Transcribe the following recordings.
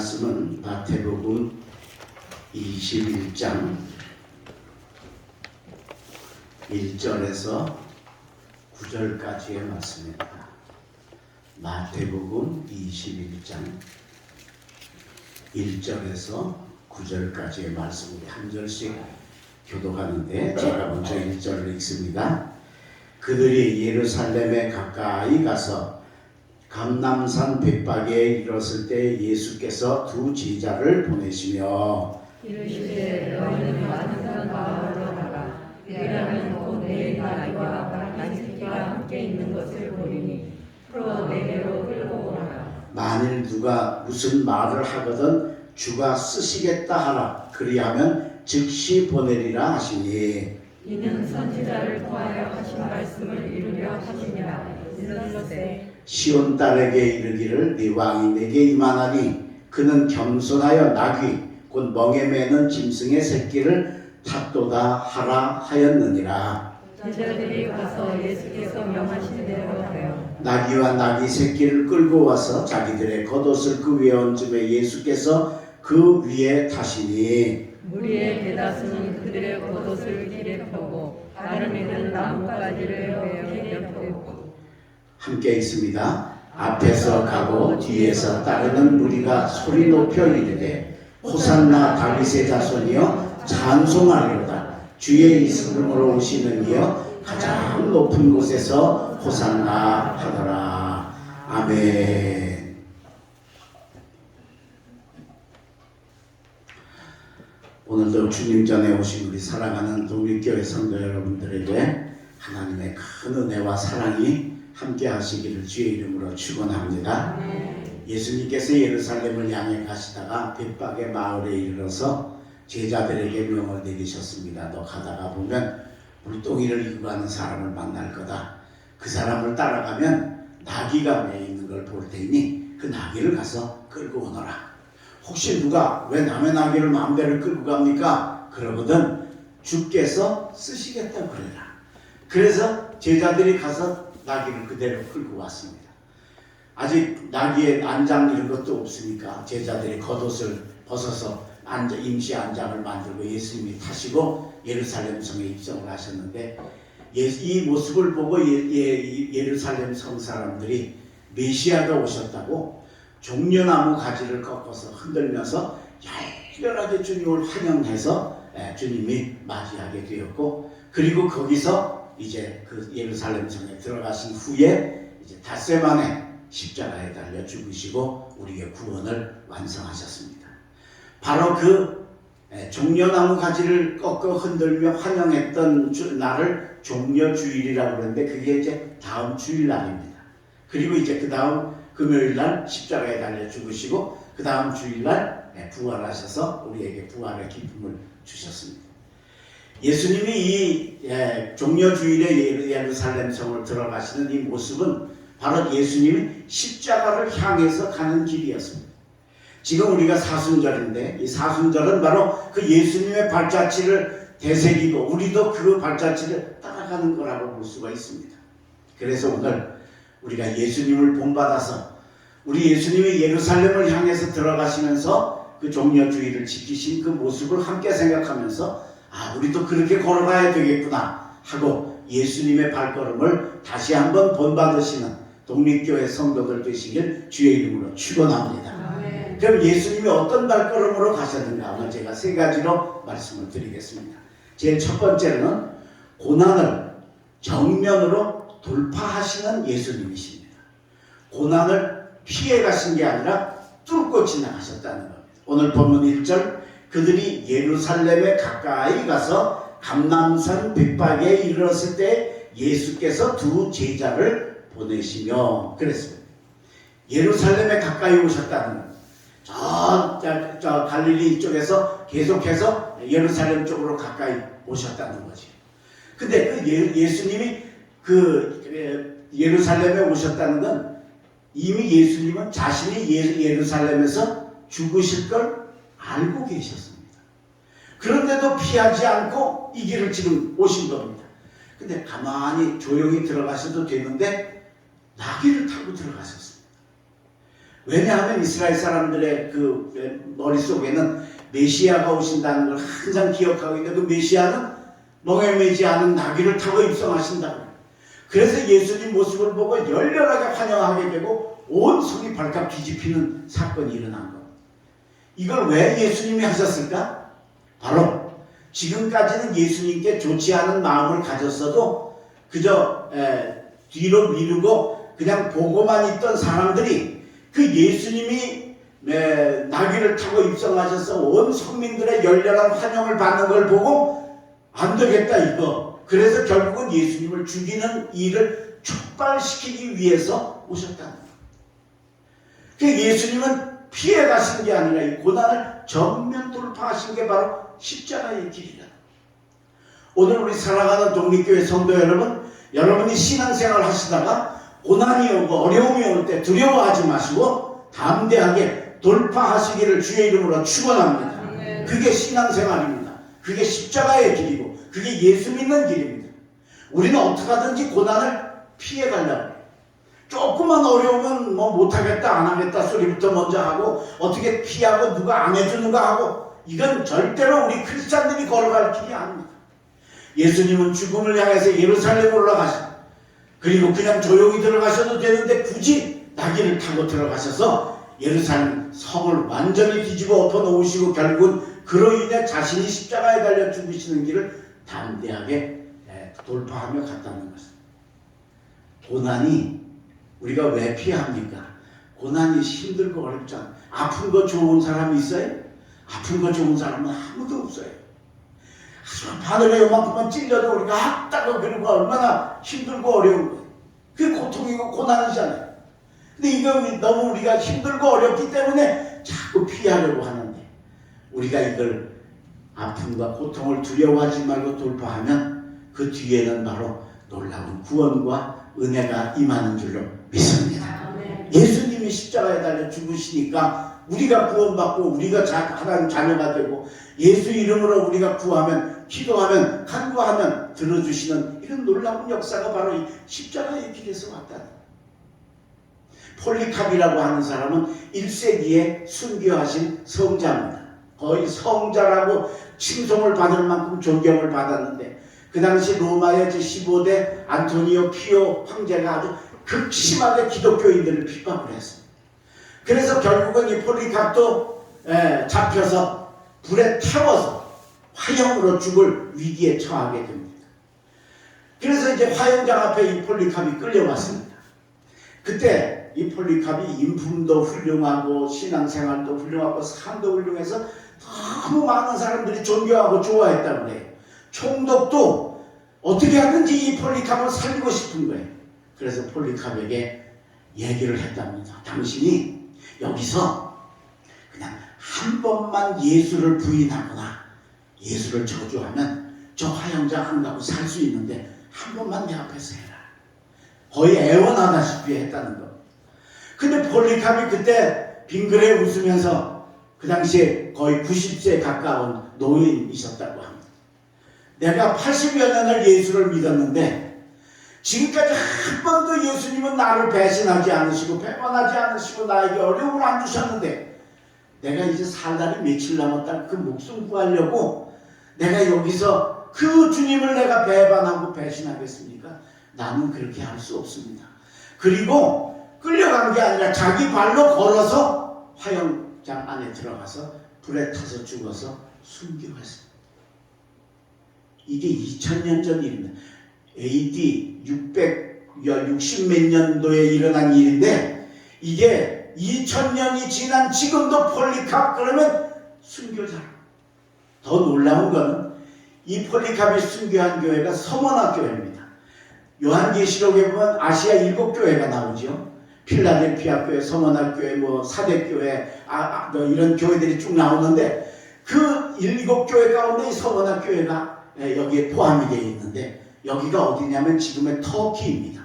말씀은 마태복음 21장 1절에서 9절까지의 말씀입니다. 마태복음 21장 1절에서 9절까지의 말씀, 우리 한 절씩 교독하는데 제가 먼저 1절을 읽습니다. 그들이 예루살렘에 가까이 가서 감람산 벳박에 이르렀을 때 예수께서 두 제자를 보내시며 이르시되 너희는 맞은편 마을로 가라. 그리하면 곧 내 나귀와 나귀 새끼가 함께 있는 것을 보리니 풀어 내게로 끌고 오라. 만일 누가 무슨 말을 하거든 주가 쓰시겠다 하라. 그리하면 즉시 보내리라 하시니 이는 선지자를 통하여 하신 말씀을 이루려 하시니라. 일러세 시온 딸에게 이르기를 네 왕이 내게 임하나니 그는 겸손하여 나귀 곧 멍에 매는 짐승의 새끼를 탔도다 하라 하였느니라. 제자들이 가서 예수께서 명하신 대로 하여 나귀와 나귀 새끼를 끌고 와서 자기들의 겉옷을 그 위에 얹음에 예수께서 그 위에 타시니 무리의 대다수는 그들의 겉옷을 길에 펴고 다른 이는 나뭇가지를 베어 펴고 함께 있습니다. 앞에서 가고 뒤에서 따르는 무리가 소리 높여 이르되 호산나 다윗의 자손이여 찬송하리로다. 주의 이름으로 오시는 이여 가장 높은 곳에서 호산나 하더라. 아멘. 오늘도 주님 전에 오신 우리 사랑하는 독립교회 성도 여러분들에게 하나님의 큰 은혜와 사랑이 함께 하시기를 주의 이름으로 축원합니다. 예수님께서 예루살렘을 향해 가시다가 벳박의 마을에 이르러서 제자들에게 명을 내리셨습니다. 너 가다가 보면 물동이를 이고 가는 사람을 만날 거다. 그 사람을 따라가면 나귀가 매 있는 걸 볼 테니 그 나귀를 가서 끌고 오너라. 혹시 누가 왜 남의 나귀를 마음대로 끌고 갑니까? 그러거든 주께서 쓰시겠다고 그래라. 그래서 제자들이 가서 나귀를 그대로 끌고 왔습니다. 아직 나귀의 안장 이런 것도 없으니까 제자들이 겉옷을 벗어서 임시 안장을 만들고 예수님이 타시고 예루살렘 성에 입성을 하셨는데 이 모습을 보고 예루살렘 성 사람들이 메시아가 오셨다고 종려나무 가지를 꺾어서 흔들면서 열렬하게 주님을 환영해서 주님이 맞이하게 되었고, 그리고 거기서 이제 그 예루살렘 성에 들어가신 후에 이제 닷새 만에 십자가에 달려 죽으시고 우리의 구원을 완성하셨습니다. 바로 그 종려나무 가지를 꺾어 흔들며 환영했던 날을 종려주일이라고 그러는데 그게 이제 다음 주일날입니다. 그리고 이제 그 다음 금요일날 십자가에 달려 죽으시고 그 다음 주일날 부활하셔서 우리에게 부활의 기쁨을 주셨습니다. 예수님이 이 종려주일에 예루살렘 성을 들어가시는 이 모습은 바로 예수님이 십자가를 향해서 가는 길이었습니다. 지금 우리가 사순절인데 이 사순절은 바로 그 예수님의 발자취를 되새기고 우리도 그 발자취를 따라가는 거라고 볼 수가 있습니다. 그래서 오늘 우리가 예수님을 본받아서 우리 예수님이 예루살렘을 향해서 들어가시면서 그 종려주일을 지키신 그 모습을 함께 생각하면서 우리도 그렇게 걸어가야 되겠구나 하고 예수님의 발걸음을 다시 한번 본받으시는 독립교회 성도들 되시길 주의 이름으로 축원합니다. 그럼 예수님이 어떤 발걸음으로 가셨는가? 오늘 제가 세 가지로 말씀을 드리겠습니다. 제일 첫 번째는 고난을 정면으로 돌파하시는 예수님이십니다. 고난을 피해 가신 게 아니라 뚫고 지나가셨다는 겁니다. 오늘 본문 1절 그들이 예루살렘에 가까이 가서 감람산 벳박에 이르렀을 때 예수께서 두 제자를 보내시며 그랬습니다. 예루살렘에 가까이 오셨다는 겁니다. 저 갈릴리 쪽에서 계속해서 예루살렘 쪽으로 가까이 오셨다는 거지. 근데 그 예수님이 그 예루살렘에 오셨다는 건 이미 예수님은 자신이 예루살렘에서 죽으실 걸 알고 계셨습니다. 그런데도 피하지 않고 이 길을 지금 오신 겁니다. 근데 가만히 조용히 들어가셔도 되는데 나귀를 타고 들어가셨습니다. 왜냐하면 이스라엘 사람들의 그 머릿속에는 메시아가 오신다는 걸 항상 기억하고 있는데, 그 메시아는 멍에 매지 않은 나귀를 타고 입성하신다고. 그래서 예수님 모습을 보고 열렬하게 환영하게 되고 온 성이 발칵 뒤집히는 사건이 일어난 것. 이걸 왜 예수님이 하셨을까? 바로 지금까지는 예수님께 좋지 않은 마음을 가졌어도 그저 뒤로 미루고 그냥 보고만 있던 사람들이 그 예수님이 나귀를 타고 입성하셔서 온 성민들의 열렬한 환영을 받는 걸 보고 안 되겠다 이거. 그래서 결국은 예수님을 죽이는 일을 촉발시키기 위해서 오셨다는 거예요. 그 예수님은 피해 가신 게 아니라 이 고난을 전면 돌파하신 게 바로 십자가의 길이다. 오늘 우리 사랑하는 독립교회 성도 여러분, 여러분이 신앙생활 하시다가 고난이 오고 어려움이 올 때 두려워하지 마시고 담대하게 돌파하시기를 주의 이름으로 축원합니다. 그게 신앙생활입니다. 그게 십자가의 길이고 그게 예수 믿는 길입니다. 우리는 어떻게 하든지 고난을 피해가려고 해요. 조금만 어려우면 뭐 못하겠다 안 하겠다 소리부터 먼저 하고 어떻게 피하고 누가 안 해주는가 하고, 이건 절대로 우리 크리스찬들이 걸어갈 길이 아닙니다. 예수님은 죽음을 향해서 예루살렘 올라가시고, 그리고 그냥 조용히 들어가셔도 되는데 굳이 나귀를 타고 들어가셔서 예루살렘 성을 완전히 뒤집어 엎어 놓으시고 결국은 그로 인해 자신이 십자가에 달려 죽으시는 길을 담대하게 돌파하며 갔다는 것입니다. 고난이 우리가 왜 피합니까? 고난이 힘들고 어렵잖아. 아픈 거 좋은 사람이 있어요? 아픈 거 좋은 사람은 아무도 없어요. 하지만 바늘에 요만큼만 찔려도 우리가 아따고 그러고 얼마나 힘들고 어려운 거예요. 그게 고통이고 고난이잖아요. 근데 이거 너무 우리가 힘들고 어렵기 때문에 자꾸 피하려고 하는데, 우리가 이걸 아픔과 고통을 두려워하지 말고 돌파하면 그 뒤에는 바로 놀라운 구원과 은혜가 임하는 줄로 믿습니다. 예수님이 십자가에 달려 죽으시니까 우리가 구원받고 우리가 하나님 자녀가 되고 예수 이름으로 우리가 구하면, 기도하면, 간구하면 들어주시는 이런 놀라운 역사가 바로 이 십자가의 길에서 왔다. 폴리캅이라고 하는 사람은 1세기에 순교하신 성자입니다. 거의 성자라고 칭송을 받을 만큼 존경을 받았는데, 그 당시 로마의 제15대 안토니오 피오 황제가 아주 극심하게 기독교인들을 핍박을 했습니다. 그래서 결국은 이 폴리캅도 잡혀서 불에 태워서 화형으로 죽을 위기에 처하게 됩니다. 그래서 이제 화형장 앞에 이 폴리캅이 끌려왔습니다. 그때 이 폴리캅이 인품도 훌륭하고 신앙생활도 훌륭하고 삶도 훌륭해서 너무 많은 사람들이 존경하고 좋아했다고 그래요. 총독도 어떻게 하든지 이 폴리캅을 살리고 싶은 거예요. 그래서 폴리캅에게 얘기를 했답니다. 당신이 여기서 그냥 한 번만 예수를 부인하거나 예수를 저주하면 저 화형장 안 가고 살 수 있는데 한 번만 내 앞에서 해라. 거의 애원하다시피 했다는 거. 근데 폴리캅이 그때 빙그레 웃으면서, 그 당시에 거의 90세에 가까운 노인이셨다고 합니다. 내가 80여 년을 예수를 믿었는데 지금까지 한 번도 예수님은 나를 배신하지 않으시고 배반하지 않으시고 나에게 어려움을 안 주셨는데, 내가 이제 살 날이 며칠 남았다 그 목숨 구하려고 내가 여기서 그 주님을 내가 배반하고 배신하겠습니까? 나는 그렇게 할 수 없습니다. 그리고 끌려간 게 아니라 자기 발로 걸어서 화형장 안에 들어가서 불에 타서 죽어서 순교했습니다. 이게 2000년 전 일입니다. AD 660 몇 년도에 일어난 일인데, 이게 2000년이 지난 지금도 폴리캅 그러면 순교자라. 더 놀라운 거는 이 폴리캅이 순교한 교회가 서머나교회입니다. 요한계시록에 보면 아시아 7교회가 나오죠. 필라델피아 교회, 서머나 교회, 뭐 사대교회, 뭐 이런 교회들이 쭉 나오는데, 그 7교회 가운데 이 서머나 교회가 여기에 포함이 되어 있는데, 여기가 어디냐면 지금의 터키입니다.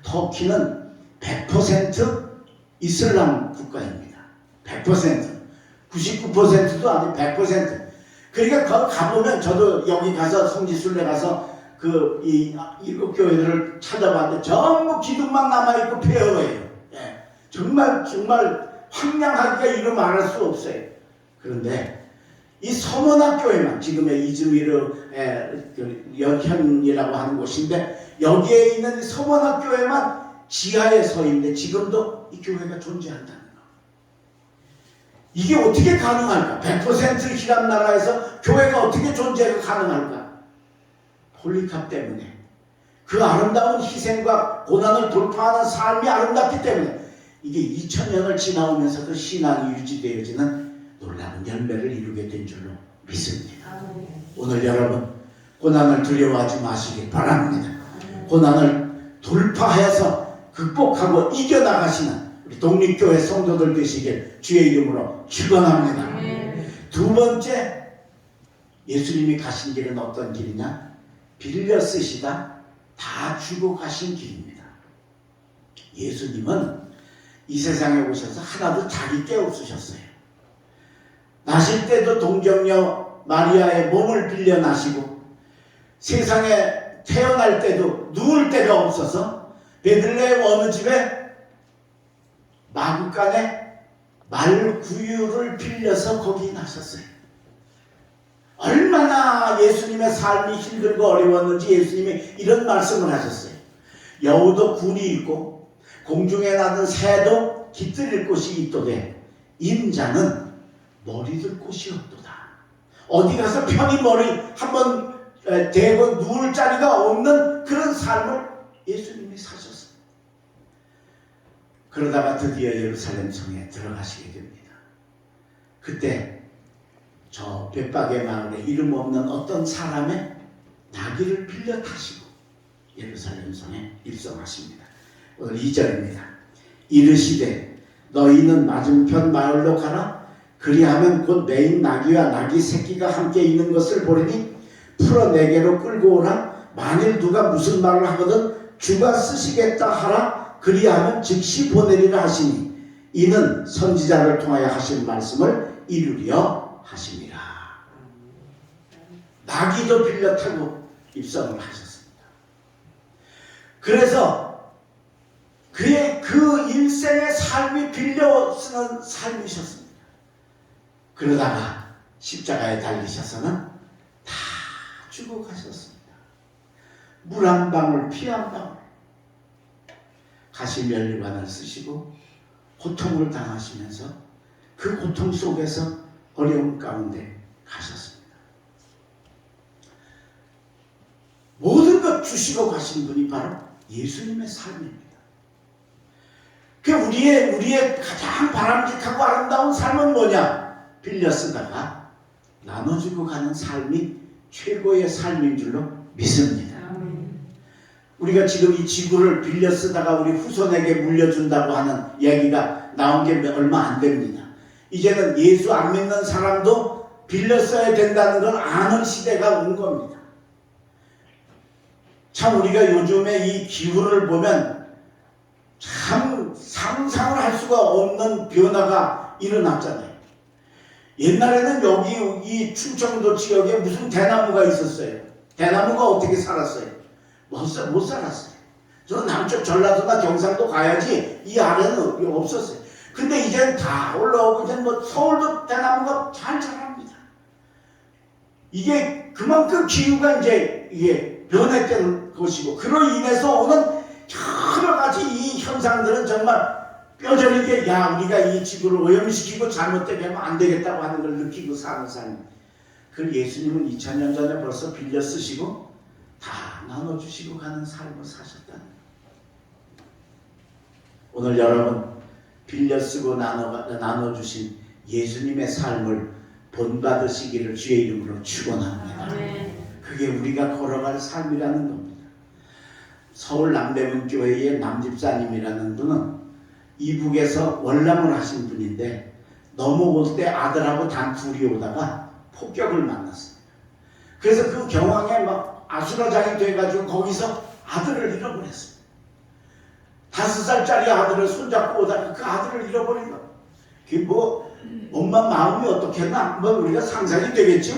터키는 100% 이슬람 국가입니다. 100%. 99%도 아니고 100%. 그러니까 거기 가보면, 저도 여기 가서 성지순례 가서 이 7교회들을 찾아봤는데 전부 기둥만 남아있고 폐허예요. 정말 황량하기가 이루 말할 수 없어요. 그런데 이 서문학교에만, 지금의 이즈미르 여현이라고 하는 곳인데, 여기에 있는 이 서문학교에만 지하에 서 있는데 지금도 이 교회가 존재한다는 거. 이게 어떻게 가능할까? 100% 히람 나라에서 교회가 어떻게 존재가 가능할까? 폴리캅 때문에, 그 아름다운 희생과 고난을 돌파하는 삶이 아름답기 때문에 이게 2000년을 지나오면서 그 신앙이 유지되어지는 놀라운 열매를 이루게 된 줄로 믿습니다. 오늘 여러분, 고난을 두려워하지 마시길 바랍니다. 고난을 돌파해서 극복하고 이겨나가시는 우리 독립교회 성도들 되시길 주의 이름으로 축원합니다. 두 번째, 예수님이 가신 길은 어떤 길이냐? 빌려 쓰시다 다 주고 가신 길입니다. 예수님은 이 세상에 오셔서 하나도 자기 게 없으셨어요. 나실 때도 동정녀 마리아의 몸을 빌려 나시고, 세상에 태어날 때도 누울 데가 없어서 베들레헴 어느 집에 마구간에 말구유를 빌려서 거기 나셨어요. 얼마나 예수님의 삶이 힘들고 어려웠는지 예수님이 이런 말씀을 하셨어요. 여우도 굴이 있고 공중에 나는 새도 깃들일 곳이 있도되 인자는 머리 들 곳이 없도다. 어디 가서 편히 머리 한번 대고 누울 자리가 없는 그런 삶을 예수님이 사셨어요. 그러다가 드디어 예루살렘 성에 들어가시게 됩니다. 그때 저 벳박의 마을에 이름 없는 어떤 사람의 나귀를 빌려 타시고 예루살렘 성에 입성하십니다. 오늘 2절입니다. 이르시되 너희는 맞은편 마을로 가라. 그리하면 곧 매인 나귀와 나귀 새끼가 함께 있는 것을 보리니 풀어 내게로 끌고 오라. 만일 누가 무슨 말을 하거든 주가 쓰시겠다 하라. 그리하면 즉시 보내리라 하시니 이는 선지자를 통하여 하신 말씀을 이루려 하심이라. 나귀도 빌려 타고 입성을 하셨습니다. 그래서 그의 그 일생의 삶이 빌려 쓰는 삶이셨습니다. 그러다가 십자가에 달리셔서는 다 주고 가셨습니다. 물 한 방울 피 한 방울 가시면류관을 쓰시고 고통을 당하시면서 그 고통 속에서 어려움 가운데 가셨습니다. 모든 것 주시고 가신 분이 바로 예수님의 삶입니다. 그 우리의 가장 바람직하고 아름다운 삶은 뭐냐? 빌려 쓰다가 나눠주고 가는 삶이 최고의 삶인 줄로 믿습니다. 우리가 지금 이 지구를 빌려 쓰다가 우리 후손에게 물려준다고 하는 얘기가 나온 게 얼마 안 됩니다. 이제는 예수 안 믿는 사람도 빌려 써야 된다는 걸 아는 시대가 온 겁니다. 참 우리가 요즘에 이 기후를 보면 참 상상을 할 수가 없는 변화가 일어났잖아요. 옛날에는 여기 이 충청도 지역에 무슨 대나무가 있었어요. 대나무가 어떻게 살았어요? 못 살았어요. 저 남쪽 전라도나 경상도 가야지 이 아래는 없었어요. 근데 이제는 다 올라오고 이제 뭐 서울도 대나무가 잘 자랍니다. 이게 그만큼 기후가 이제 이게 변했던 것이고, 그로 인해서 오는 여러 가지 이 현상들은 정말 뼈저리게 우리가 이 지구를 오염시키고 잘못되게 하면 안 되겠다고 하는 걸 느끼고 사는 삶. 그 예수님은 2000년 전에 벌써 빌려 쓰시고 다 나눠주시고 가는 삶을 사셨다는 거예요. 오늘 여러분 빌려 쓰고 나눠주신 예수님의 삶을 본받으시기를 주의 이름으로 축원합니다. 그게 우리가 걸어갈 삶이라는 겁니다. 서울 남대문 교회의 남집사님이라는 분은 이북에서 월남을 하신 분인데 넘어올 때 아들하고 단 둘이 오다가 폭격을 만났습니다. 그래서 그 경황에 막 아수라장이 돼가지고 거기서 아들을 잃어버렸습니다. 5살짜리 아들을 손잡고 오다가 그 아들을 잃어버린 거예요. 그게 뭐 엄마 마음이 어떻겠나? 뭐 우리가 상상이 되겠죠?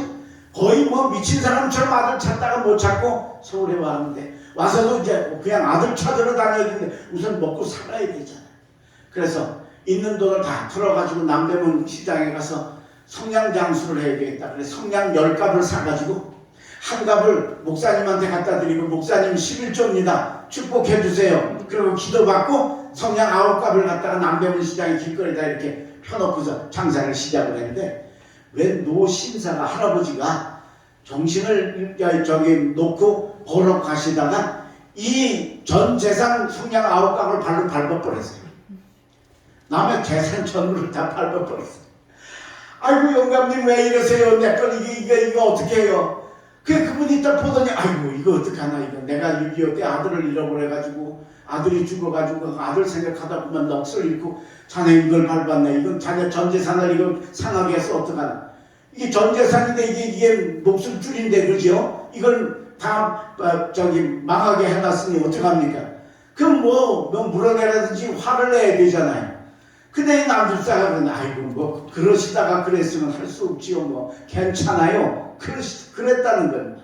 거의 뭐 미친 사람처럼 아들 찾다가 못 찾고 서울에 왔는데 와서도 이제 그냥 아들 찾으러 다녀야 되는데 우선 먹고 살아야 되잖아요. 그래서 있는 돈을 다 풀어가지고 남대문 시장에 가서 성냥 장수를 해야 되겠다. 그래서 성냥 10갑을 사가지고 한 갑을 목사님한테 갖다 드리고, 목사님 11조입니다. 축복해 주세요. 그리고 기도받고 성냥 9갑을 갖다가 남대문 시장의 길거리에다 이렇게 펴놓고서 장사를 시작을 했는데, 왜 노신사가 할아버지가 정신을 저기 놓고 걸어 가시다가 이 전 재산 성냥 9갑을 발로 밟아버렸어요. 남의 재산 전부를 다 밟아버렸어요. 아이고 영감님 왜 이러세요? 내 건 이거 어떻게 해요? 그분이 딱 보더니 아이고 이거 어떡하나, 이거 내가 6.25 때 아들을 잃어버려가지고 아들이 죽어가지고 아들 생각하다 보면 넋을 잃고 자네 이걸 밟았네. 이건 자네 전 재산을 이거 상하게 해서 어떡하나. 이게 전 재산인데 이게 목숨 줄인데, 그죠? 이걸 다 저기 망하게 해놨으니 어떡합니까? 그럼 뭐 물어내라든지 화를 내야 되잖아요. 근데 이 남집사가 그러네. 아이고 뭐 그러시다가 그랬으면 할 수 없지요. 뭐 괜찮아요. 그랬다는 겁니다.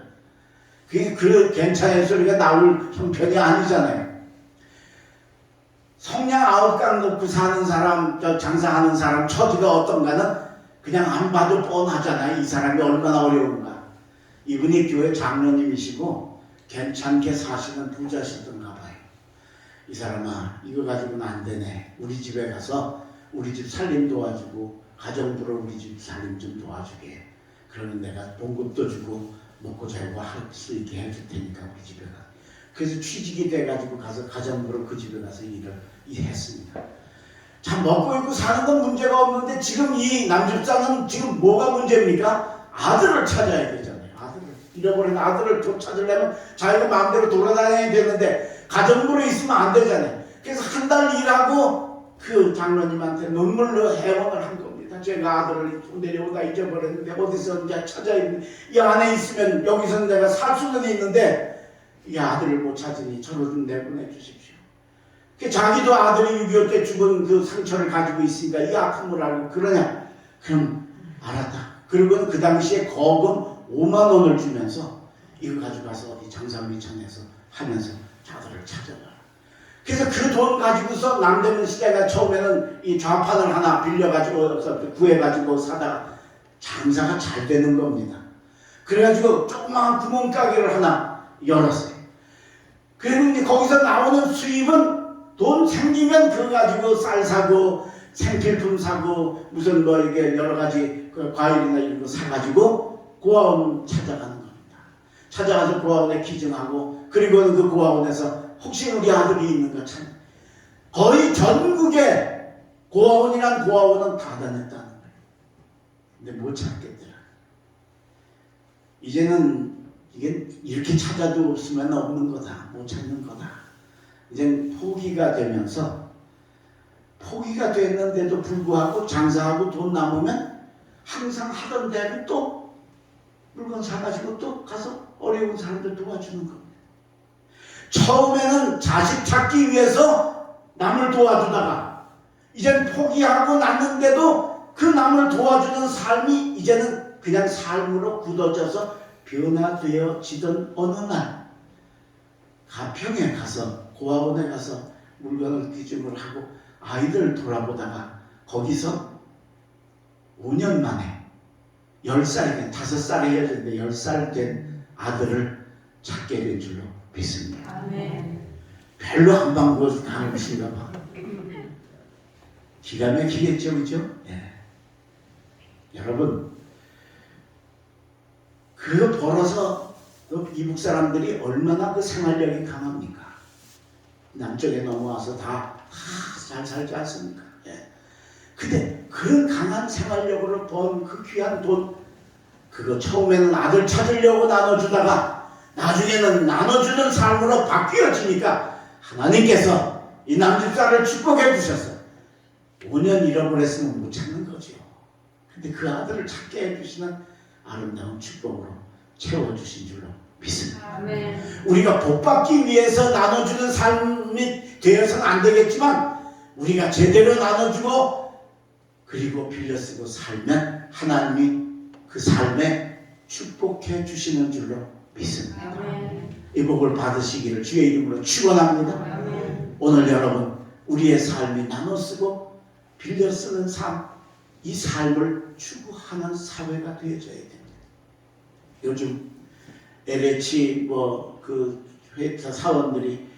그게 괜찮은 소리가 나올 형편이 아니잖아요. 성냥 9갑 놓고 사는 사람, 장사하는 사람 처지가 어떤가는 그냥 안 봐도 뻔하잖아요. 이 사람이 얼마나 어려운가. 이분이 교회 장로님이시고 괜찮게 사시는 부자시던가 봐요. 이 사람아 이거 가지고는 안 되네. 우리 집에 가서 우리 집 살림 도와주고 가정부로 우리 집 살림 좀 도와주게. 그러면 내가 봉급도 주고 먹고 자고 할 수 있게 해줄 테니까 우리 집에 가. 그래서 취직이 돼가지고 가서 가정부로 그 집에 가서 일을 했습니다. 참 먹고 입고 사는 건 문제가 없는데 지금 이 남집사는 지금 뭐가 문제입니까? 아들을 찾아야 되잖아요. 아들을 잃어버린 아들을 찾으려면 자기가 마음대로 돌아다녀야 되는데 가정부로 있으면 안 되잖아요. 그래서 한 달 일하고 그 장로님한테 눈물로 해원을 한 겁니다. 제가 아들을 내려오다 잊어버렸는데 어디서 이제 찾아야 되는데 이 안에 있으면 여기서 내가 살 수는 있는데 이 아들을 못 찾으니 저를 좀 내보내 주십시오. 자기도 아들이 6.25 때 죽은 그 상처를 가지고 있으니까 이 아픔을 알고 그러냐? 그럼 알았다. 그리고는 그 당시에 거금 5만 원을 주면서 이거 가져가서 어디 장사미천에서 하면서 자들을 찾아라. 그래서 그 돈 가지고서 남대문 시대가 처음에는 이 좌판을 하나 빌려가지고 구해가지고 사다가 장사가 잘 되는 겁니다. 그래가지고 조그마한 구멍가게를 하나 열었어요. 그리고 이제 거기서 나오는 수입은 돈 생기면 그거 가지고 쌀 사고 생필품 사고 무슨 뭐 이게 여러 가지 그 과일이나 이런 거 사가지고 고아원 찾아가는 겁니다. 찾아가서 고아원에 기증하고 그리고는 그 고아원에서 혹시 우리 아들이 있는가 참 거의 전국에 고아원이란 고아원은 다 다녔다는 거예요. 근데 못 찾겠더라. 이제는 이게 이렇게 찾아도 수면 없는 거다. 못 찾는 거다. 이제 포기가 되면서 포기가 됐는데도 불구하고 장사하고 돈 남으면 항상 하던 대로 또 물건 사가지고 또 가서 어려운 사람들 도와주는 겁니다. 처음에는 자식 찾기 위해서 남을 도와주다가 이젠 포기하고 났는데도 그 남을 도와주는 삶이 이제는 그냥 삶으로 굳어져서 변화되어지던 어느 날 가평에 가서 고아원에 가서 물건을 기증을 하고 아이들 돌아보다가 거기서 5년 만에 10살이 된 5살이 헤어졌는데 10살 된 아들을 찾게 된 줄로 믿습니다. 아멘. 별로 안 반가워서 당하신가 봐. 기가 막히겠죠, 그죠? 예. 여러분, 그거 벌어서 이북 사람들이 얼마나 그 생활력이 강합니까? 남쪽에 넘어와서 다 잘 살지 않습니까? 예. 근데 그런 강한 생활력으로 번 그 귀한 돈, 그거 처음에는 아들 찾으려고 나눠주다가 나중에는 나눠주는 삶으로 바뀌어지니까 하나님께서 이 남집사를 축복해 주셨어요. 5년 잃어버렸으면 못 찾는 거죠. 근데 그 아들을 찾게 해주시는 아름다운 축복으로 채워주신 줄로 믿습니다. 아멘. 우리가 복받기 위해서 나눠주는 삶이 되어서는 안 되겠지만 우리가 제대로 나눠주고 그리고 빌려 쓰고 살면 하나님이 그 삶에 축복해 주시는 줄로 믿습니다. 아멘. 이 복을 받으시기를 주의 이름으로 축원합니다. 아멘. 오늘 여러분 우리의 삶이 나눠 쓰고 빌려 쓰는 삶, 이 삶을 추구하는 사회가 되어져야 됩니다. 요즘 LH 그 회사 사원들이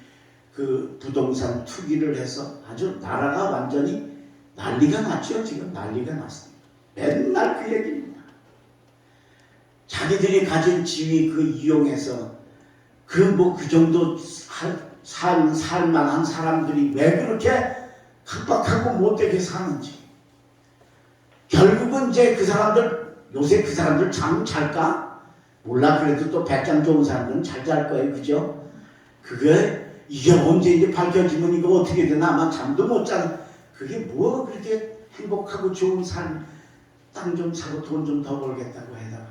그 부동산 투기를 해서 아주 나라가 완전히 난리가 났죠. 지금 난리가 났습니다. 맨날 그 얘기입니다. 자기들이 가진 지위 그 이용해서 그 정도 살만한 사람들이 왜 그렇게 각박하고 못되게 사는지. 결국은 이제 그 사람들, 요새 그 사람들 잠 잘까? 몰라. 그래도 또 배짱 좋은 사람들은 잘 잘 거예요. 그죠? 이게 언제 이제 밝혀지면 이거 어떻게 되나? 아마 잠도 못 자는. 그게 뭐 그렇게 행복하고 좋은 삶, 땅 좀 사고 돈 좀 더 벌겠다고 해다가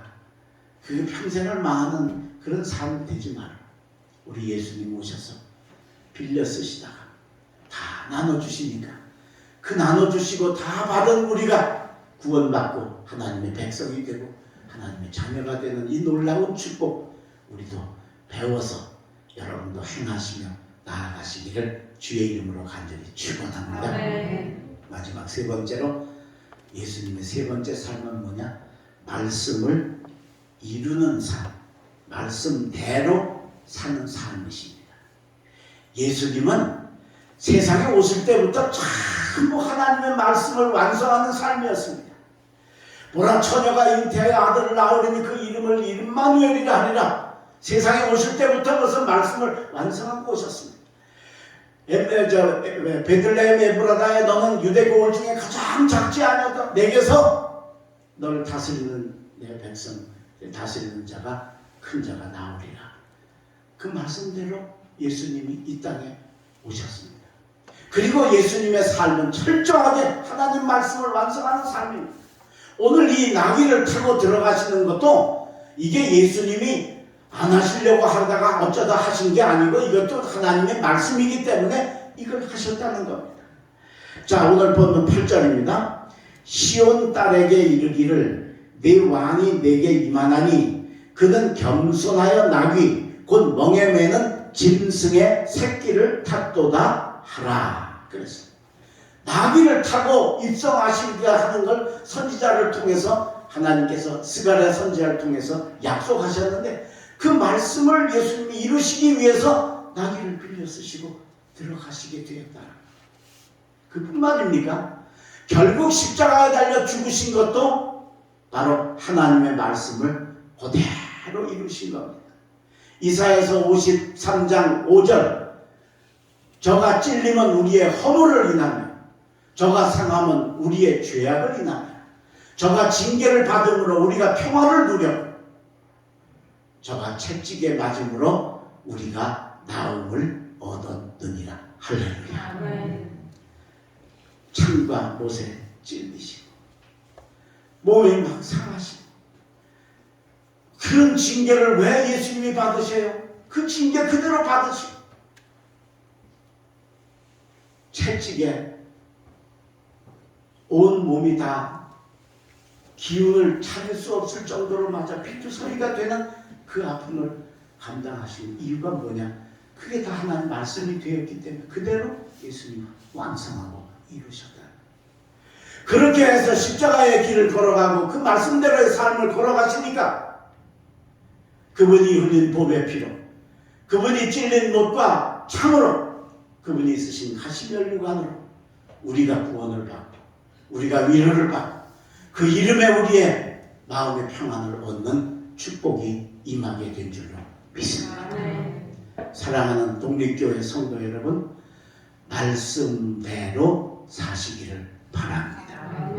그게 평생을 망하는 그런 삶 되지 마라. 우리 예수님 오셔서 빌려 쓰시다가 다 나눠주시니까 그 나눠주시고 다 받은 우리가 구원받고 하나님의 백성이 되고 하나님의 자녀가 되는 이 놀라운 축복, 우리도 배워서 여러분도 행하시며 나아가시기를 주의 이름으로 간절히 축원합니다. 마지막 세 번째로 예수님의 세 번째 삶은 뭐냐? 말씀을 이루는 삶, 말씀대로 사는 삶이십니다. 예수님은 세상에 오실 때부터 전부 하나님의 말씀을 완성하는 삶이었습니다. 보라, 처녀가 잉태하여 아들을 낳으리니 그 이름을 임마누엘이라 하리라. 세상에 오실 때부터 무슨 말씀을 완성하고 오셨습니다. 베들레헴 에브라다에 너는 유대 고을 중에 가장 작지 않았다. 내게서 너를 다스리는 내 백성, 다스리는 자가 큰 자가 나오리라. 그 말씀대로 예수님이 이 땅에 오셨습니다. 그리고 예수님의 삶은 철저하게 하나님 말씀을 완성하는 삶입니다. 오늘 이 나귀를 타고 들어가시는 것도 이게 예수님이 안 하시려고 하다가 어쩌다 하신 게 아니고 이것도 하나님의 말씀이기 때문에 이걸 하셨다는 겁니다. 자, 오늘 본문 8절입니다. 시온 딸에게 이르기를 네 왕이 내게 임하나니 그는 겸손하여 나귀 곧 멍에 매는 짐승의 새끼를 탔도다 하라. 그랬어요. 나귀를 타고 입성하시리라 하는 걸 선지자를 통해서 하나님께서 스가랴 선지자를 통해서 약속하셨는데 그 말씀을 예수님이 이루시기 위해서 나귀를 빌려 쓰시고 들어가시게 되었다. 그뿐만입니까? 결국 십자가에 달려 죽으신 것도 바로 하나님의 말씀을 그대로 이루신 겁니다. 이사야서 53장 5절 저가 찔림은 우리의 허물을 인하며 저가 상함은 우리의 죄악을 인하며 저가 징계를 받음으로 우리가 평화를 누려 저가 채찍에 맞음으로 우리가 나음을 얻었느니라. 할렐루야. 창과 못에 찔리시고 몸이 막 상하시고 그런 징계를 왜 예수님이 받으세요? 그 징계 그대로 받으시고 채찍에 온 몸이 다 기운을 차릴 수 없을 정도로 맞아 피투소리가 되는 그 아픔을 감당하신 이유가 뭐냐? 그게 다 하나님 말씀이 되었기 때문에 그대로 예수님 완성하고 이루셨다. 그렇게 해서 십자가의 길을 걸어가고 그 말씀대로의 삶을 걸어가시니까 그분이 흘린 보배 피로, 그분이 찔린 못과 창으로, 그분이 쓰신 가시면류관으로 우리가 구원을 받고 우리가 위로를 받고 그 이름에 우리의 마음의 평안을 얻는 축복이 임하게 된 줄로 믿습니다. 사랑하는 독립교회 성도 여러분, 말씀대로 사시기를 바랍니다.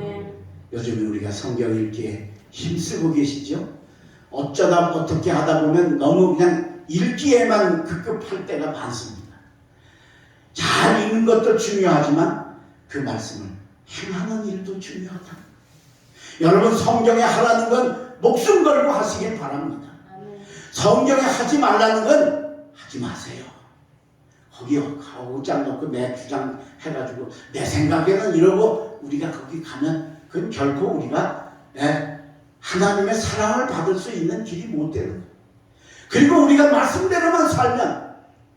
요즘에 우리가 성경 읽기에 힘쓰고 계시죠? 어쩌다 어떻게 하다 보면 너무 그냥 읽기에만 급급할 때가 많습니다. 잘 읽는 것도 중요하지만 그 말씀을 행하는 일도 중요하다. 여러분, 성경에 하라는 건 목숨 걸고 하시길 바랍니다. 성경에 하지 말라는 건 하지 마세요. 거기 가오장 놓고 내 주장 해가지고 내 생각에는 이러고 우리가 거기 가면 그건 결코 우리가 하나님의 사랑을 받을 수 있는 길이 못 되는 거예요. 그리고 우리가 말씀대로만 살면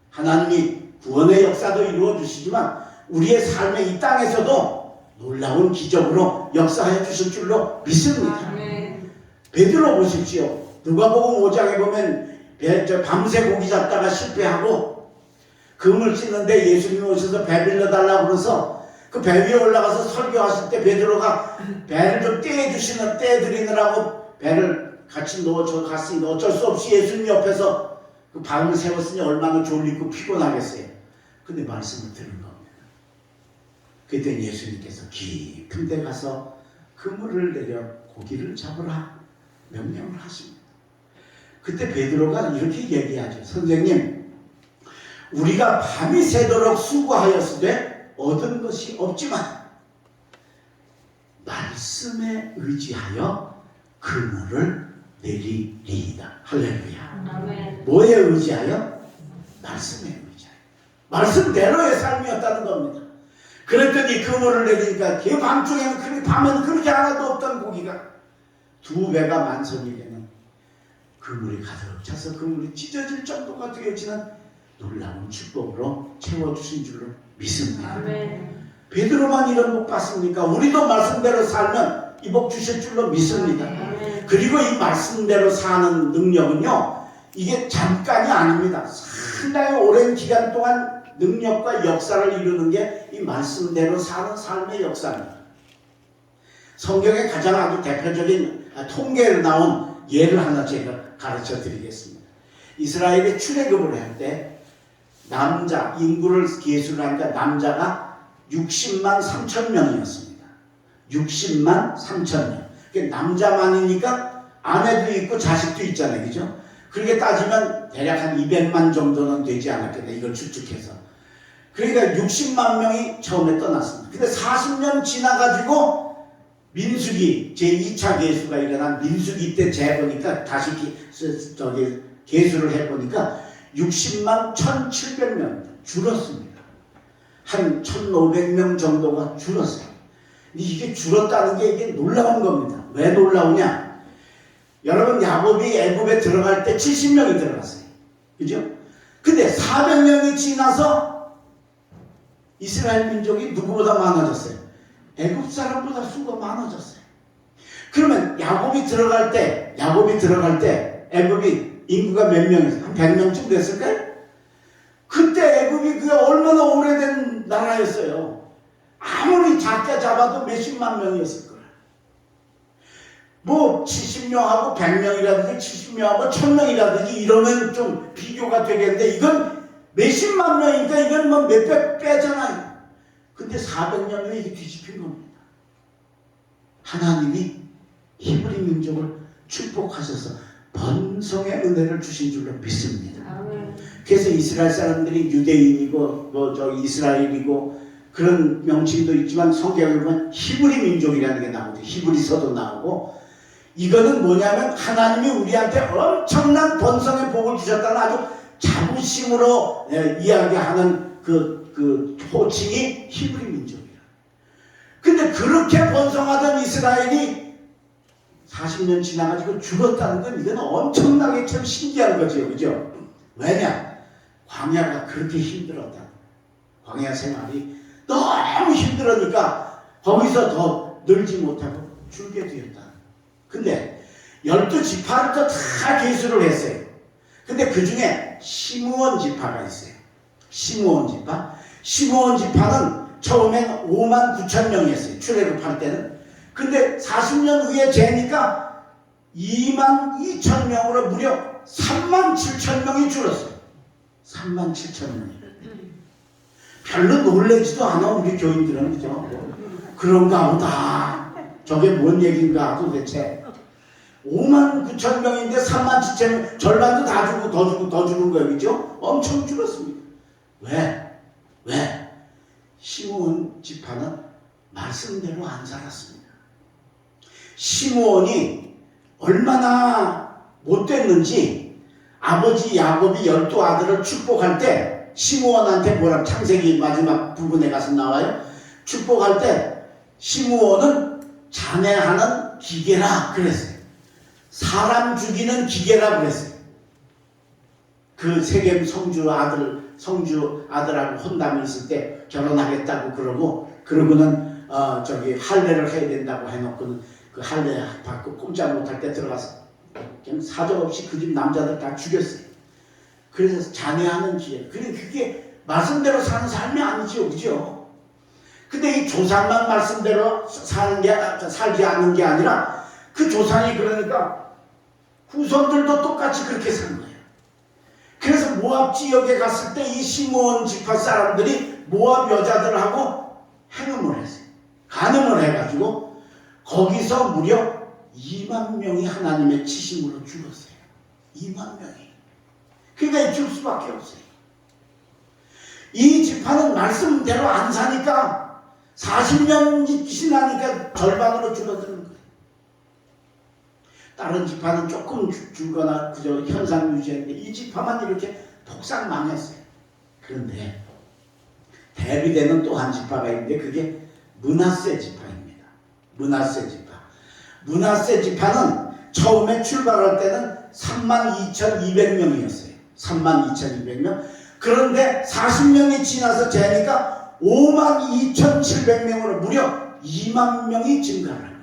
하나님이 구원의 역사도 이루어 주시지만 우리의 삶의 이 땅에서도 놀라운 기적으로 역사해 주실 줄로 믿습니다. 베드로 보십시오. 누가복음 5장에 보면 밤새 고기 잡다가 실패하고 금을 찢는데 예수님이 오셔서 배 빌려달라고 그래서 그 배 위에 올라가서 설교하실 때 베드로가 배를 좀 떼드리느라고 배를 같이 갔으니 어쩔 수 없이 예수님 옆에서 그 방을 세웠으니 얼마나 졸리고 피곤하겠어요. 근데 말씀을 들은 겁니다. 그때 예수님께서 깊은 데 가서 그물을 내려 고기를 잡으라 명령을 하십니다. 그때 베드로가 이렇게 얘기하죠. 선생님, 우리가 밤이 새도록 수고하였으되 얻은 것이 없지만 말씀에 의지하여 그물을 내리리이다. 할렐루야. 아멘. 뭐에 의지하여? 말씀에 의지하여. 말씀대로의 삶이었다는 겁니다. 그랬더니 그물을 내리니까 그 밤중에는 밤에는 그렇게 하나도 없던 고기가 2배가 만선이 되는 그물이 가득 차서 그물이 찢어질 정도가 되어지는 놀라운 축복으로 채워주신 줄로 믿습니다. 아멘. 베드로만 이런 복 받습니까? 우리도 말씀대로 살면 이 복 주실 줄로 믿습니다. 아멘. 그리고 이 말씀대로 사는 능력은요, 이게 잠깐이 아닙니다. 상당히 오랜 기간 동안 능력과 역사를 이루는 게 이 말씀대로 사는 삶의 역사입니다. 성경에 가장 아주 대표적인 통계로 나온 예를 하나 제가 가르쳐 드리겠습니다. 이스라엘이 출애굽을 할 때 남자, 인구를 계수를 하니까 남자가 60만 3천 명이었습니다. 60만 3천 명. 남자만이니까 아내도 있고 자식도 있잖아요. 그죠? 그렇게 따지면 대략 한 200만 정도는 되지 않았겠나, 이걸 추측해서. 그러니까 60만 명이 처음에 떠났습니다. 근데 40년 지나가지고 민수기 제2차 계수가 일어난 민수기 때 재보니까 다시 계수를 해보니까 60만 1,700명 줄었습니다. 한 1,500명 정도가 줄었어요. 이게 줄었다는 게 이게 놀라운 겁니다. 왜 놀라우냐? 여러분, 야곱이 애굽에 들어갈 때 70명이 들어갔어요. 그죠? 근데 400명이 지나서 이스라엘 민족이 누구보다 많아졌어요. 애굽 사람보다 수가 많아졌어요. 그러면 야곱이 들어갈 때 애굽이 인구가 몇 명이었어요? 한 100명쯤 됐을까요? 그때 애굽이 그게 얼마나 오래된 나라였어요. 아무리 작게 잡아도 몇십만 명이었을 거예요. 뭐 70명하고 100명이라든지 70명하고 1000명이라든지 이러면 좀 비교가 되겠는데 이건 몇십만 명이니까 이건 뭐 몇백 배잖아요. 근데 400년에 이게 뒤집힌 겁니다. 하나님이 히브리 민족을 축복하셔서 번성의 은혜를 주신 줄로 믿습니다. 그래서 이스라엘 사람들이 유대인이고 이스라엘이고 그런 명칭도 있지만 성경에 보면 히브리 민족이라는 게 나오죠. 히브리서도 나오고, 이거는 뭐냐면 하나님이 우리한테 엄청난 번성의 복을 주셨다는 아주 자부심으로 이야기하는 그 호칭이 히브리 민족이라. 근데 그렇게 번성하던 이스라엘이 40년 지나가지고 죽었다는 건 이건 엄청나게 참 신기한 거죠. 그죠? 왜냐? 광야가 그렇게 힘들었다. 광야 생활이 너무 힘들으니까 거기서 더 늘지 못하고 죽게 되었다. 근데 12지파를 또 다 계수를 했어요. 근데 그 중에 시므온 지파가 있어요. 시므온 지파. 시므온 지파는 처음엔 5만 9천 명이었어요. 출애굽할 때는. 근데 40년 후에 재니까 2만 2천 명으로 무려 3만 7천 명이 줄었어요. 3만 7천 명이. 별로 놀라지도 않아, 우리 교인들은. 그죠? 그런가 보다. 저게 뭔 얘기인가 도대체. 5만 9천 명인데 3만 7천 명, 절반도 다 주고 더 주고 더 주는 거예요. 그죠? 엄청 줄었습니다. 왜? 시므온 지파는 말씀대로 안 살았습니다. 시므온이 얼마나 못됐는지 아버지 야곱이 12아들을 축복할 때 시므온한테 뭐라, 창세기 마지막 부분에 가서 나와요. 축복할 때 시므온은 자네하는 기계라 그랬어요. 사람 죽이는 기계라 그랬어요. 그 세겜 성주 아들 성주 아들하고 혼담이 있을 때 결혼하겠다고 그러고는 할례를 해야 된다고 해놓고는 그 할례 받고 꼼짝 못할 때 들어가서 그냥 사정 없이 그 집 남자들 다 죽였어요. 그래서 잔해하는 기회. 그게 말씀대로 사는 삶이 아니죠, 그죠? 근데 이 조상만 말씀대로 살지 않는 게 아니라 그 조상이 그러니까 후손들도 똑같이 그렇게 산 거예요. 그래서 모압 지역에 갔을 때 이 시므온 지파 사람들이 모압 여자들하고 행음을 했어요. 간음을 해가지고 거기서 무려 2만 명이 하나님의 치심으로 죽었어요. 2만 명이. 그러니까 죽을 수밖에 없어요. 이 지파는 말씀대로 안 사니까 40년 지나니까 절반으로 줄어드는 거예요. 다른 지파는 조금 줄거나 그저 현상 유지했는데 이 지파만 이렇게 폭삭 망했어요. 그런데 대비되는 또 한 지파가 있는데 그게 므낫세 지파입니다. 므낫세 지파. 므낫세 지파는 처음에 출발할 때는 32,200명이었어요. 32,200명. 그런데 40년이 지나서 재니까 52,700명으로 무려 2만 명이 증가를 합니다.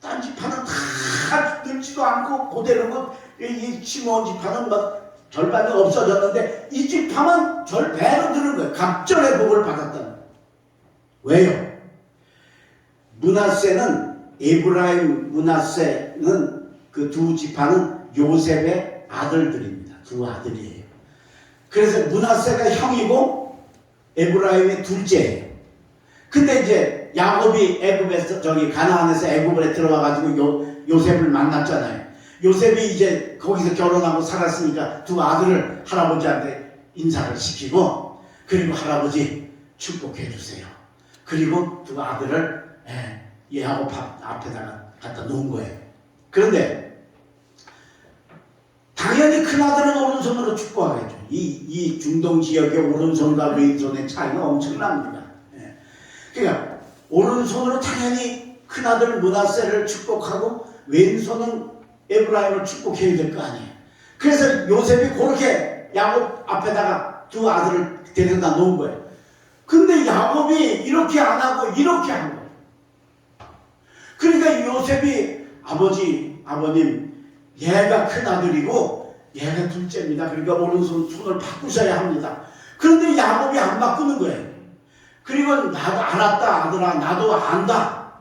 딴 지파는 다 늙지도 않고 그대로 이 시므온 지파는 막 절반이 없어졌는데 이 지파만 배로 드는 거예요. 갑절의 복을 받았다는 거예요. 왜요? 므낫세는 에브라임 므낫세는 그 두 지파는 요셉의 아들들입니다. 두 아들이에요. 그래서 므낫세가 형이고 에브라임의 둘째예요. 근데 이제 야곱이 애굽에서 가나안에서 애굽에 들어와가지고 요셉을 만났잖아요. 요셉이 이제 거기서 결혼하고 살았으니까 두 아들을 할아버지한테 인사를 시키고 그리고 할아버지 축복해 주세요. 그리고 두 아들을 야곱 앞에다가 갖다 놓은 거예요. 그런데 당연히 큰아들은 오른손으로 축복하겠죠. 이 중동 지역의 오른손과 왼손의 차이가 엄청납니다. 그러니까 오른손으로 당연히 큰아들 므낫세를 축복하고 왼손은 에브라임을 축복해야 될 거 아니에요. 그래서 요셉이 그렇게 야곱 앞에다가 두 아들을 데려다 놓은 거예요. 근데 야곱이 이렇게 안 하고 이렇게 한 거예요. 그러니까 요셉이 아버님 얘가 큰아들이고 얘가 둘째입니다. 그러니까 오른손을 바꾸셔야 합니다. 그런데 야곱이 안 바꾸는 거예요. 그리고 나도 알았다 아들아 나도 안다.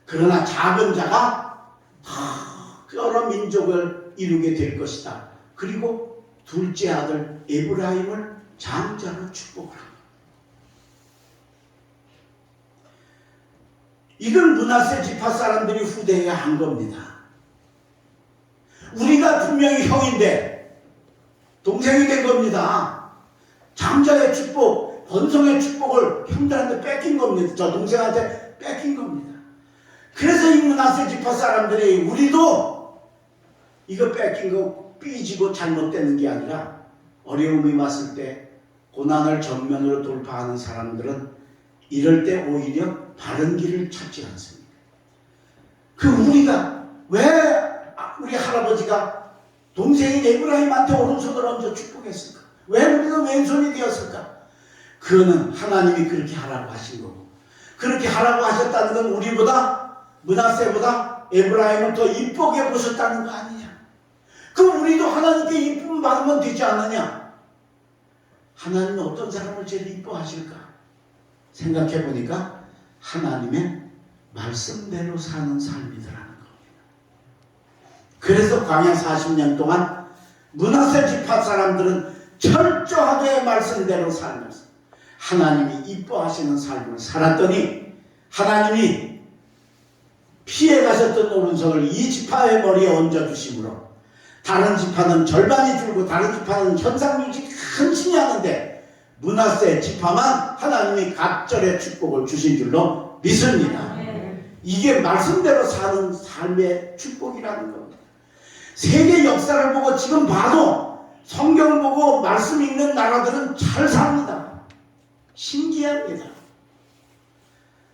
그러나 작은 자가 여러 민족을 이루게 될 것이다. 그리고 둘째 아들 에브라임을 장자로 축복을 합니다. 이건 므낫세 지파 사람들이 후대에 한 겁니다. 우리가 분명히 형인데 동생이 된 겁니다. 장자의 축복, 번성의 축복을 형들한테 뺏긴 겁니다. 저 동생한테 뺏긴 겁니다. 그래서 이 므낫세 지파 사람들이 우리도 이거 뺏긴 거 삐지고 잘못되는 게 아니라 어려움이 왔을 때 고난을 정면으로 돌파하는 사람들은 이럴 때 오히려 바른 길을 찾지 않습니다. 우리가 왜 우리 할아버지가 동생인 에브라임한테 오른손을 얹어 축복했을까? 왜 우리는 왼손이 되었을까? 그거는 하나님이 그렇게 하라고 하신 거고 그렇게 하라고 하셨다는 건 우리보다 므낫세보다 에브라임을 더 이쁘게 보셨다는 거 아니냐? 그럼 우리도 하나님께 이쁨 받으면 되지 않느냐? 하나님은 어떤 사람을 제일 이뻐하실까? 생각해 보니까 하나님의 말씀대로 사는 삶이더라는 겁니다. 그래서 광야 40년 동안 므낫세 지파 사람들은 철저하게 말씀대로 살면서 하나님이 이뻐하시는 삶을 살았더니 하나님이 피해 가셨던 오른손을 이 지파의 머리에 얹어주심으로 다른 지파는 절반이 줄고 다른 지파는 현상유지 흔치니 하는데 므낫세 지파만 하나님이 갑절의 축복을 주신 줄로 믿습니다. 이게 말씀대로 사는 삶의 축복이라는 겁니다. 세계 역사를 보고 지금 봐도 성경 보고 말씀 읽는 나라들은 잘 삽니다. 신기합니다.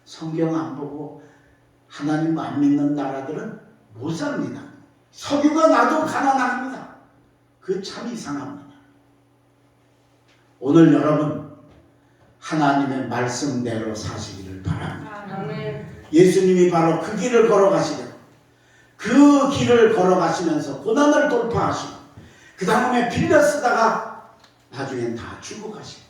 성경 안 보고 하나님 안 믿는 나라들은 못 삽니다. 석유가 나도 가난합니다. 그 참 이상합니다. 오늘 여러분 하나님의 말씀대로 사시기를 바랍니다. 아멘. 예수님이 바로 그 길을 걸어가시고 그 길을 걸어가시면서 고난을 돌파하시고 그 다음에 빌려 쓰다가 나중엔 다 죽어가시고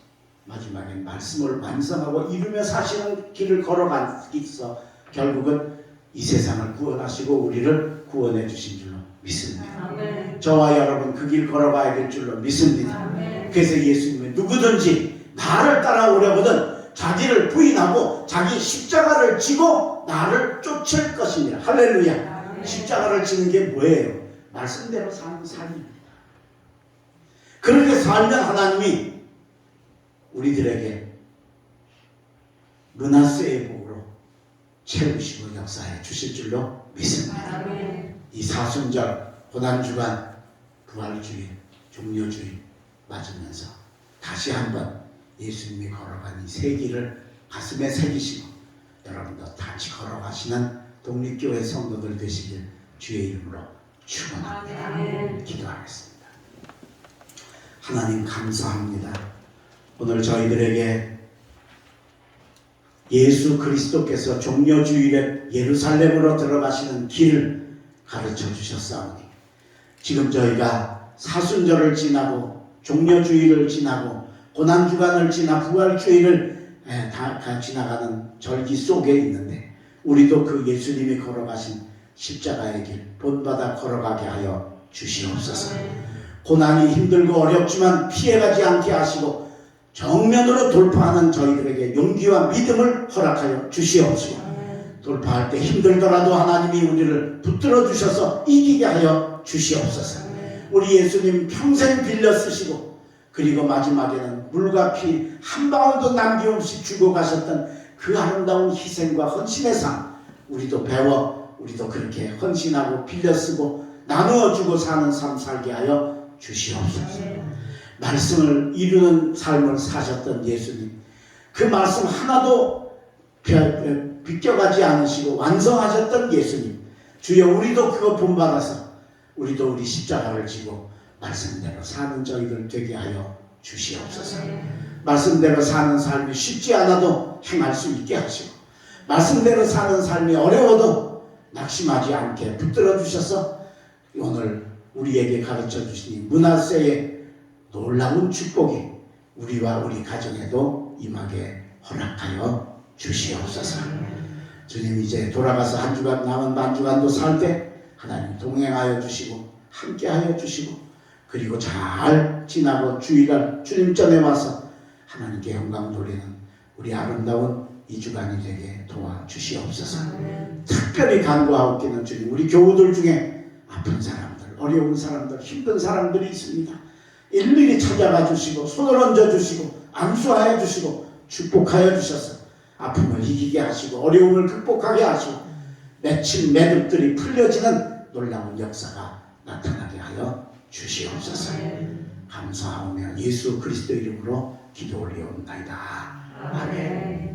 마지막엔 말씀을 완성하고 이루며 사시는 길을 걸어가기 위해서 결국은 이 세상을 구원하시고 우리를 구원해 주신 줄로 믿습니다. 아멘. 저와 여러분 그 길 걸어가야 될 줄로 믿습니다. 아멘. 그래서 예수님은 누구든지 나를 따라오려거든 자기를 부인하고 자기 십자가를 지고 나를 쫓을 것이니라. 할렐루야. 십자가를 지는 게 뭐예요? 말씀대로 사는 삶입니다. 그렇게 살면 하나님이 우리들에게 므낫세의 복으로 채우시고 역사해 주실 줄로 믿습니다. 아멘. 이 사순절, 고난주간, 부활주일, 종료주일 맞으면서 다시 한번 예수님이 걸어간 이 세 길을 가슴에 새기시고 여러분도 같이 걸어가시는 독립교회 성도들 되시길 주의 이름으로 축원합니다. 아멘. 기도하겠습니다. 하나님 감사합니다. 오늘 저희들에게 예수 그리스도께서 종려주일에 예루살렘으로 들어가시는 길을 가르쳐 주셨사오니 지금 저희가 사순절을 지나고 종려주일을 지나고 고난주간을 지나 부활주일을 다 지나가는 절기 속에 있는데 우리도 그 예수님이 걸어가신 십자가의 길 본받아 걸어가게 하여 주시옵소서. 고난이 힘들고 어렵지만 피해가지 않게 하시고 정면으로 돌파하는 저희들에게 용기와 믿음을 허락하여 주시옵소서. 돌파할 때 힘들더라도 하나님이 우리를 붙들어 주셔서 이기게 하여 주시옵소서. 우리 예수님 평생 빌려 쓰시고 그리고 마지막에는 물과 피 한 방울도 남김없이 주고 가셨던 그 아름다운 희생과 헌신의 삶 우리도 배워 우리도 그렇게 헌신하고 빌려 쓰고 나누어 주고 사는 삶 살게 하여 주시옵소서. 말씀을 이루는 삶을 사셨던 예수님 그 말씀 하나도 비껴가지 않으시고 완성하셨던 예수님 주여 우리도 그거 본받아서 우리도 우리 십자가를 지고 말씀대로 사는 저희들 되게 하여 주시옵소서. 말씀대로 사는 삶이 쉽지 않아도 행할 수 있게 하시고 말씀대로 사는 삶이 어려워도 낙심하지 않게 붙들어 주셔서 오늘 우리에게 가르쳐 주시니 므낫세의 놀라운 축복이 우리와 우리 가정에도 임하게 허락하여 주시옵소서. 주님 이제 돌아가서 한 주간 남은 반 주간도 살 때 하나님 동행하여 주시고 함께하여 주시고 그리고 잘 지나고 주일날 주님 전에 와서 하나님께 영광 돌리는 우리 아름다운 이 주간이 되게 도와주시옵소서. 특별히 간구하옵기는 주님 우리 교우들 중에 아픈 사람들 어려운 사람들 힘든 사람들이 있습니다. 일일이 찾아가 주시고 손을 얹어 주시고 안수하여 주시고 축복하여 주셔서 아픔을 이기게 하시고 어려움을 극복하게 하시고 맺힌 매듭들이 풀려지는 놀라운 역사가 나타나게 하여 주시옵소서. 감사하며 예수 그리스도 이름으로 기도 올리옵나이다. 아멘.